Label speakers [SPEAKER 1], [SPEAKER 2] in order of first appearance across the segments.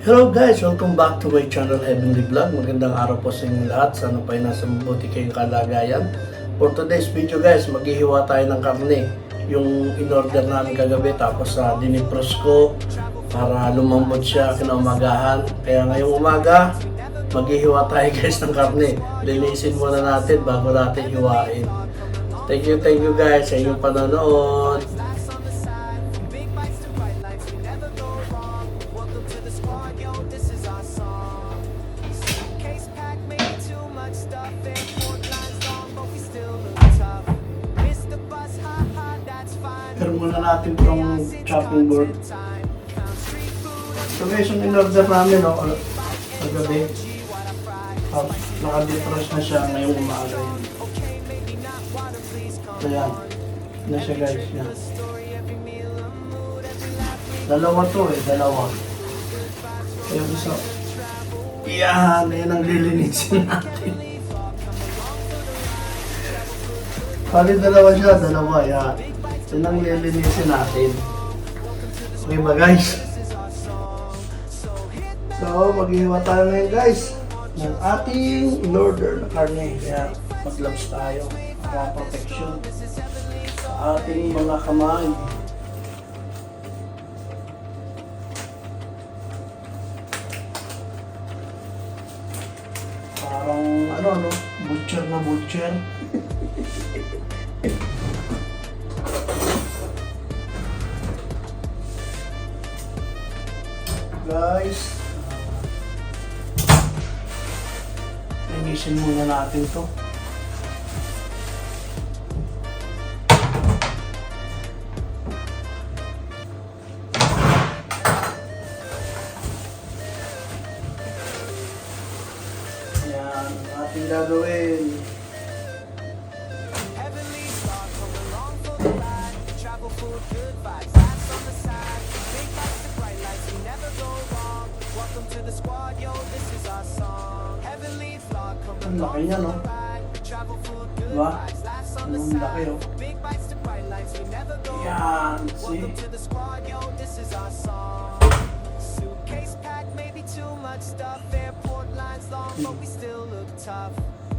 [SPEAKER 1] Hello guys! Welcome back to my channel Heavenly Vlog. Magandang araw po sa inyong lahat. Sana po ay nasa mabuti kayong kalagayan. For today's video guys, maghihiwa tayo ng karne. Yung in-order namin kagabi tapos dinipros ko para lumambot siya kinaumagahan. Kaya ngayong umaga, maghihiwa tayo guys ng karne. Linisin muna natin bago natin hiwain. Thank you guys sa inyong panonood. Pero muna natin itong chopping board. So guys, yung in-order namin kagabi. Naka-defrost na siya ngayong umaga yun. So yan. Na siya guys. Yan. Dalawa to dalawa. Kaya gusto. Yan ang lilinisin natin. Pali dalawa siya, dalawa. Yan. Yan ang lilinisin natin. Okay ba guys? So, maghihiwa tayo ngayon guys ng ating in-order na karne. Kaya mag-gloves tayo para protection sa ating mga kamay. Parang butcher na butcher. Guys, linisin muna natin to. Yan, ating gagawin. Ang laki niya, no? Diba? Ang laki, oh. Yan, see?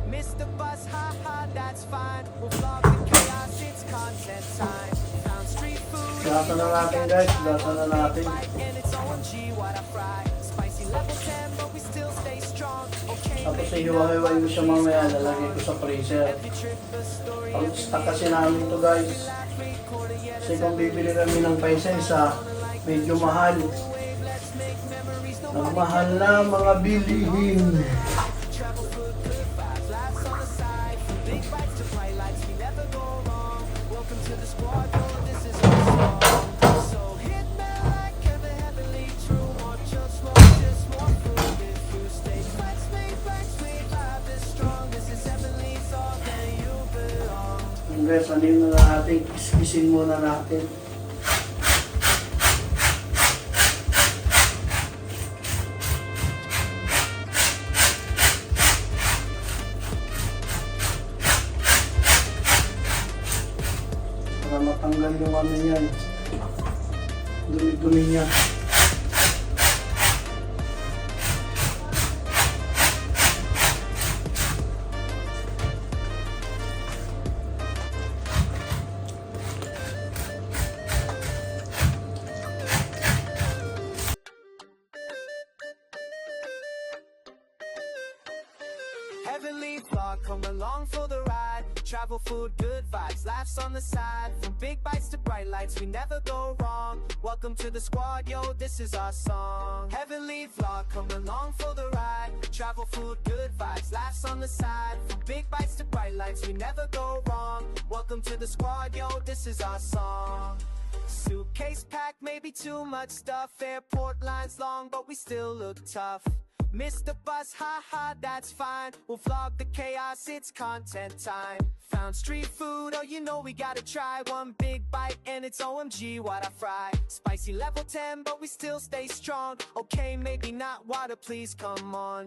[SPEAKER 1] Mr. Bus, haha, that's fine. We'll vlog the chaos, it's content time. Found street food. Gata na natin guys, gata na natin. And it's OMG what I fry. Spicy level 10, but we still stay strong. Okay. Tapos hiwa-hiwain ko siya mamaya, lalagay ko sa freezer. Pag-stack kasi namin to guys. Kasi kung bibili kami ng paisa-isa, medyo mahal. Nagmahal na mga bilihin. Guys, anin na natin, kiskisin muna natin. Para matanggal yung ano niyan, dumi-dumi niya.
[SPEAKER 2] Heavenly vlog, come along for the ride. Travel, food, good vibes, laughs on the side. From big bites to bright lights, we never go wrong. Welcome to the squad, yo, this is our song. Heavenly vlog, come along for the ride. Travel, food, good vibes, laughs on the side. From big bites to bright lights, we never go wrong. Welcome to the squad, yo, this is our song. Suitcase packed, maybe too much stuff. Airport lines long, but we still look tough. Mr. Bus, haha, that's fine. We'll vlog the chaos, it's content time. Found street food, oh you know we gotta try. One big bite and it's OMG what I fry. Spicy level 10, but we still stay strong. Okay, maybe not water, please come on.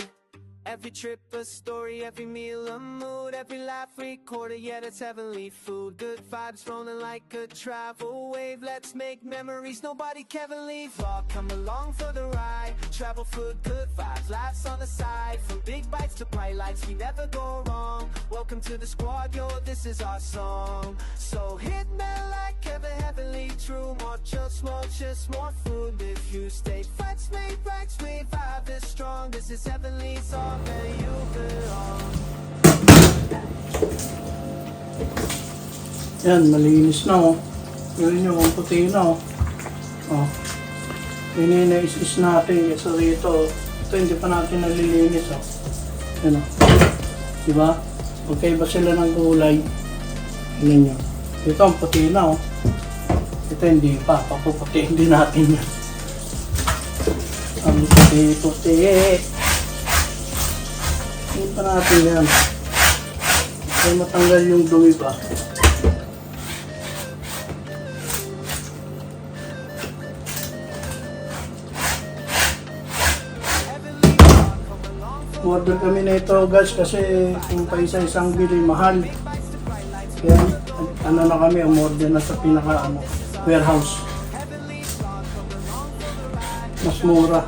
[SPEAKER 2] Every trip a story, every meal a mood, every laugh recorded, yeah, that's heavenly food. Good vibes rolling like a travel wave. Let's make memories nobody can leave. Vlog, come along for the ride. Travel food, good vibes, laughs on the side. From big bites to bright lights, we never go wrong. Welcome to the squad, yo, this is our song. So hit me like heavenly true. More just more food. If you stay flex, make racks, we vibe is strong. This is heavenly song. Where you belong.
[SPEAKER 1] Yan, malinis na oh. Yun nyo, kung puti na oh. Oh. Ininaisis natin kasi rito. Ito hindi pa natin nalilinis oh. Yan oh. Diba? Magkaiba sila ng kulay. Yan nyo. Ito ang puti na oh. Ito hindi pa. Papuputi hindi natin yan. Ang puti-puti. Hindi pa natin yan. Kaya matanggal yung dumi ba? Order kami na ito guys kasi kung pa isa-isang bili mahal. Kaya ano na kami, umorder na sa pinaka warehouse. Mas mura.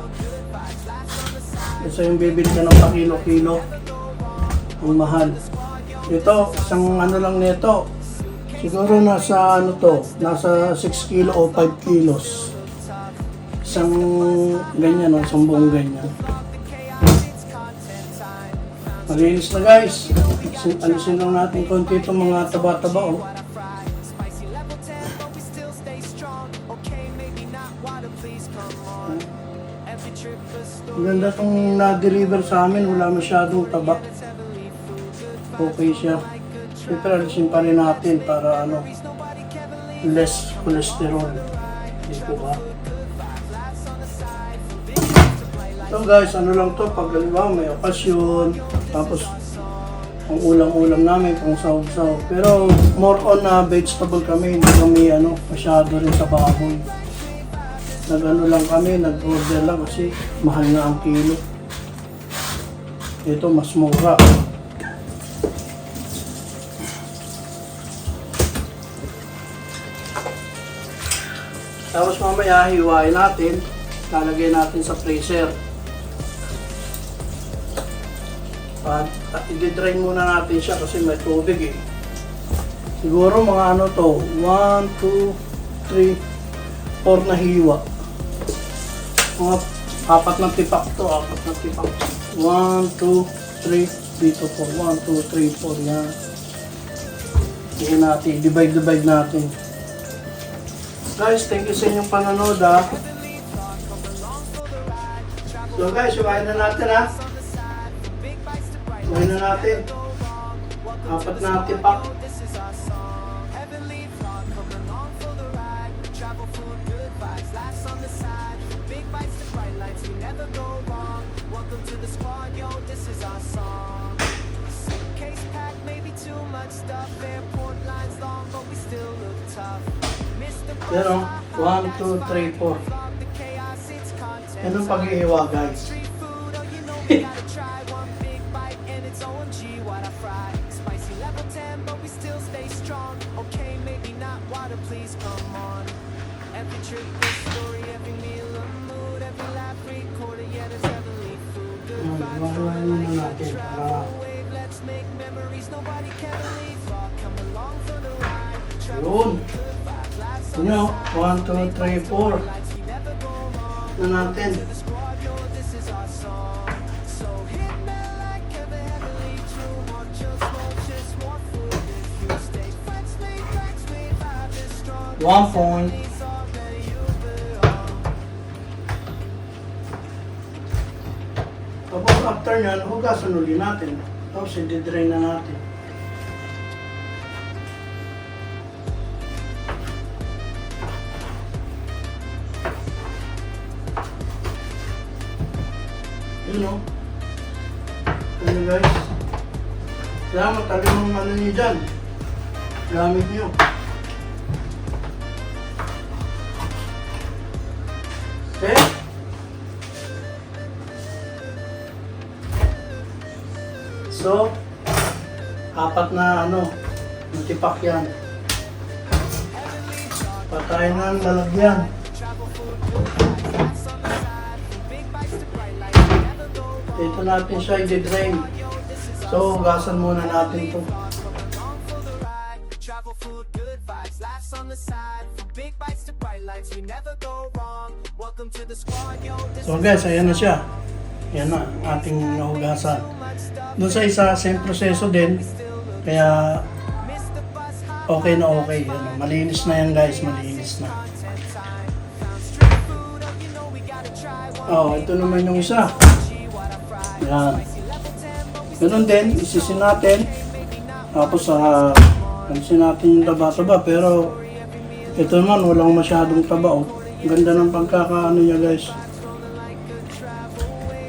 [SPEAKER 1] Kasi yung bibili ka ng pa-kilo-kilo, ang mahal. Ito, isang ano lang nito, siguro nasa ano to, nasa 6 kilo o 5 kilos. Isang ganyan, no? Isang buong ganyan. Malinis na guys. Alisin lang natin konti itong mga taba-taba. Oh. Ang ganda itong na-deliver sa amin, wala masyadong taba. Okay siya. Siyempre alisin pa rin natin para ano, less cholesterol. Dito ba? Ito guys, ano lang to, pag halimbawa may okasyon, tapos ang ulam-ulam namin pang sahog-sahog. Pero more on na vegetable kami, hindi kami ano, masyado rin sa baboy. Nag-ano lang kami, nag-order lang kasi mahal na ang kilo. Ito mas mura. Tapos mamaya hiwain natin, lalagay natin sa freezer. At i-drain muna natin siya kasi may tubig eh. Siguro mga ano to, 1, 2, 3, 4 na hiwa. Mga 4 na tipak to, 4 na tipak. 1, 2, 3, dito po. 1, 2, 3, 4 yan. Sige natin, divide natin. Guys, thank you sa inyong panonood ha. So guys, sukain na natin ha. Sukain na natin. 4 na tipak.
[SPEAKER 2] Welcome to the squad, yo, this is our song. Suitcase packed, maybe too much stuff. Airport lines long, but we still look tough.
[SPEAKER 1] Yan o, 1, 2, 3, 4. Yan ang pag-iiwa guys.
[SPEAKER 2] Every trip a story, every meal a mood, every laugh recorded, yeah, there's heavenly food. Good vibes rolling like a travel wave. Let's make memories nobody can leave. Come along for the ride.
[SPEAKER 1] Yun. Yun o, 1, 2, 3, 4. Na natin.
[SPEAKER 2] So hit me like heavenly true. More just more food. If you stay flex, make racks, we vibe is strong.
[SPEAKER 1] 1 point. Tapos after nyan, hugasan ulit natin. Tapos i-drain na natin. Yun o. Ano guys? Kaya matagal ng ano nyo dyan. Gamit nyo. Okay? So, apat na tipak yan. Patayin na ang lalagyan. Dito natin siya i-drain. So, hugasan muna natin ito.
[SPEAKER 2] Travel food, good vibes, laughs on the side. From big bites to bright lights, we never go wrong. Welcome to the squad, yo. This
[SPEAKER 1] So guys, ayan na siya. Ayan na, ating nahugasan. Doon sa isa, same proseso din. Kaya, okay na okay. Yan, malinis na yan guys, malinis na. Oh, ito naman yung isa. Yan. Ganun din, isisin natin. Tapos, alisin natin yung taba-taba. Pero, ito naman, walang masyadong taba. Oh. Ganda ng pagkakaano niya guys.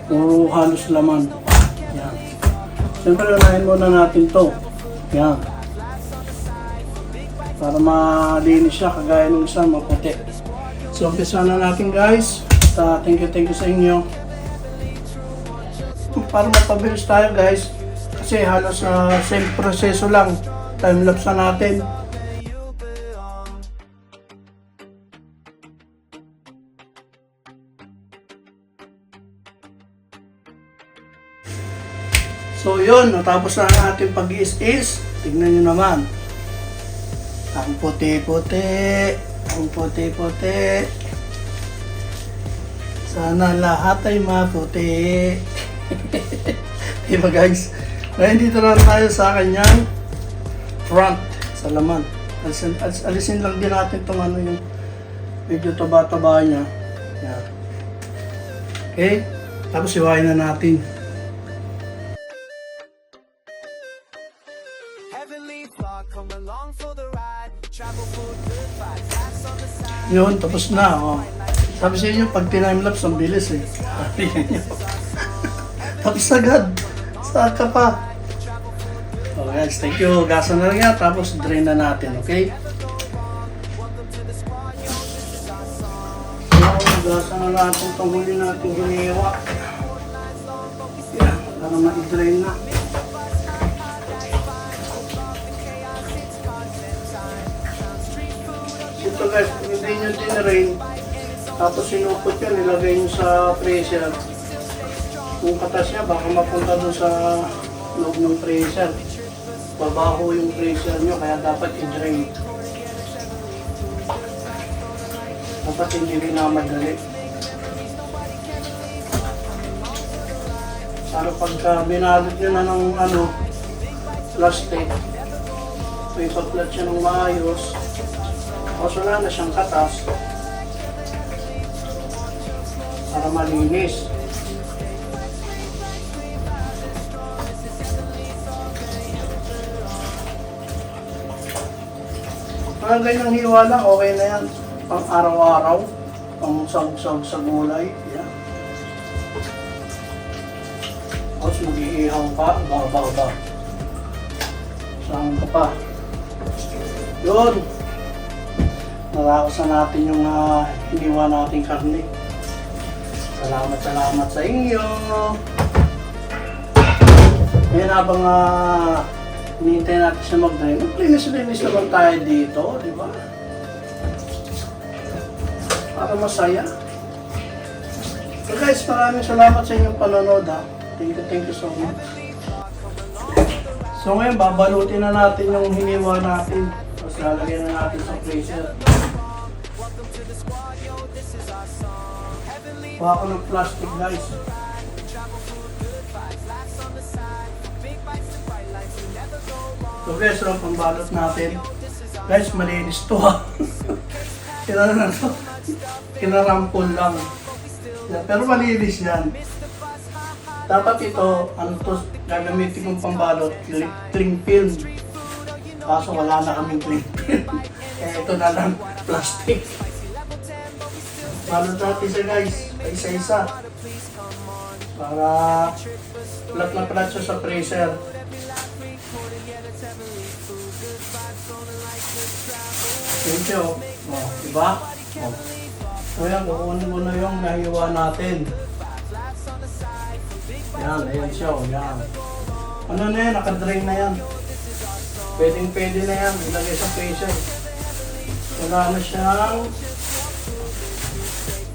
[SPEAKER 1] Puro halos laman. Yan. Siyempre, unahin muna natin to. Yan. Para malinis siya, kagaya ng isa, maputi. So, umpisa na natin guys. Thank you sa inyo. Para mapabilis tayo guys. Kasi halos same proseso lang. Time-lapse na natin. So yun, natapos na ang ating pag-is-is. Tignan nyo naman. Ang puti-puti. Ang puti-puti. Sana lahat ay maputi. Diba guys? Ngayon dito na tayo sa kanyang front sa laman. Alisin lang din natin itong yung medyo taba-taba niya. Yan. Okay? Tapos iwain na natin.
[SPEAKER 2] heavenly flock, come along for the ride. Travel food, good vibes, laughs on the side.
[SPEAKER 1] Yun, tapos na. Oh. Sabi sa inyo, pag time-lapse, ang bilis eh. Tapos agad. Saka pa. Oh guys, thank you. Gasa na lang yan. Tapos drain na natin, okay? So, gasa na natin itong huli natin hiniwa. Yan, para ma-drain na. Ito guys, kung hindi nyo din-drain, tapos sinupot yan, nilagay nyo sa freezer. Kung katas niya, baka mapunta doon sa loob ng freezer. Babaho yung freezer nyo, kaya dapat i-drain. Dapat hindi minamadali. Para pagka binalot nyo na ng plastic, may pag-plat siya ng maayos, tapos wala na siyang katas, para malinis. Mga ganyang hiwa lang, okay na yan. Pang araw-araw, pang sag-sag sa gulay. Yan. Tapos mag-iihaw ka, ba. Saan ka pa? Yun. Naraos na natin yung hiniwa nating karne. Salamat sa inyo. Ngayon habang hinihintay natin siya mag-drain, maglinis-linis naman tayo dito, di ba? Para masaya. So guys, maraming salamat sa inyong panonood ha. Thank you so much. So ngayon, babalutin na natin yung hiniwa natin. Tapos lalagyan na natin sa freezer. Kuha ko ng plastic guys. So guys, ang pambalot natin. Guys, malinis to ha. Kinarampol lang. Yan, pero malinis yan. Dapat ito, gagamitin kong pambalot, cling film. Kaso wala na kaming cling film. Kaya ito na lang, plastic. Balot natin siya guys, isa-isa. Para flat na flat siya sa freezer. Thank you. Oh, diba? Oh. So yan, kukunin mo na yung nahiwa natin. Yan, ayan siya. Oh, yan. Ano na yan, naka-drain na yan. Pwede na yan, ilagay sa freezer. Wala na siyang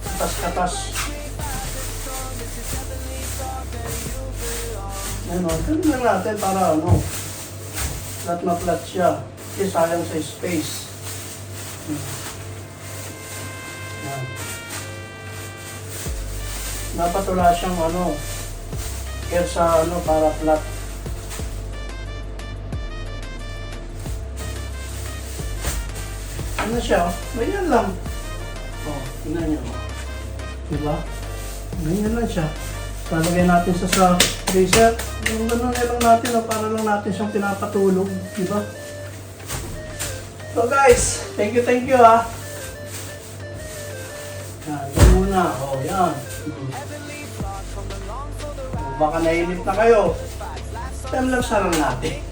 [SPEAKER 1] katas-katas. Ano, ganun lang natin para ano, flat na flat siya. Kasi sayang sa space. Yan. Dapat wala siyang ano, air sa ano para flat. Ano siya? Ganyan lang. Oh, tingnan niyo. Diba? Ganyan lang siya. Lalagay natin sa freezer. Yung gano'n na lang natin, para lang natin siyang pinapatulog. Diba? So guys, thank you ha. Yan, yan muna. Oh, yan. Baka nainip na kayo. Time lang sarang natin.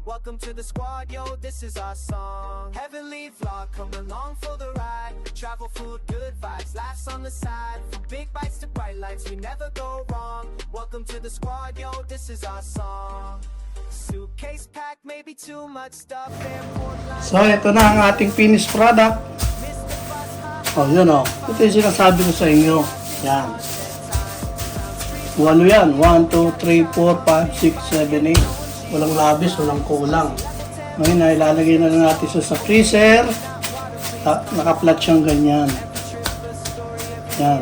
[SPEAKER 2] Welcome to the squad, yo, this is our song. Heavenly vlog, come along for the ride. Travel, food, good vibes, laughs on the side. From big bites to bright lights, we never go wrong. Welcome to the squad, yo, this is our song. Suitcase packed, maybe too much stuff. Airport line.
[SPEAKER 1] So, ito na ang ating finished product. Oh, yun oh. Ito yung sinasabi ko sa inyo. Yan. Ano yan? 1, 2, 3, 4, 5, 6, 7, 8. Walang labis, walang kulang. Ngayon na ilalagay na lang natin sa freezer. Naka-flat siyang ganyan. Yan.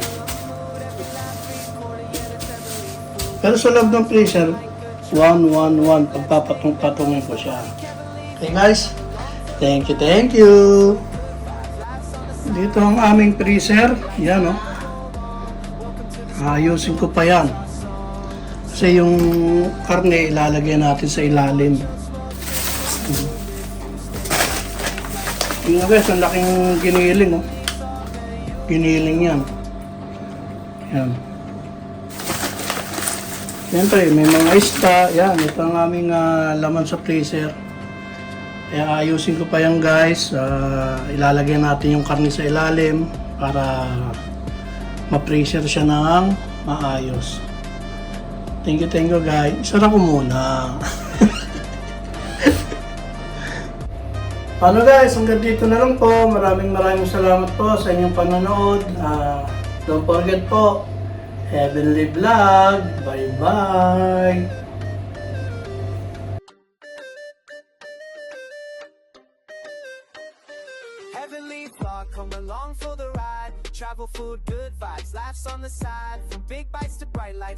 [SPEAKER 1] Pero sa loob ng freezer, 1, 1, 1. Pagpapatong-patungin ko siya. Okay guys, thank you. Dito ang aming freezer. Yan oh. Ayusin ko pa yan. Kasi yung karne ilalagay natin sa ilalim. Tingnan guys, ang laking giniling oh. Giniling yan. Yan. Siyempre, may mga isda. Yan, ito ang aming laman sa freezer. Kaya ayusin ko pa yan guys. Ilalagay natin yung karne sa ilalim para ma-freezer siya ng maayos. Thank you guys. Isara ko muna. Ano guys, hanggang dito na lang po. Maraming salamat po sa inyong panonood. Don't forget po, Heavenly Vlog. Bye-bye.
[SPEAKER 2] Heavenly vlog, come along for the ride. Travel, food, good vibes, laughs on the side. From big bites to bright lights.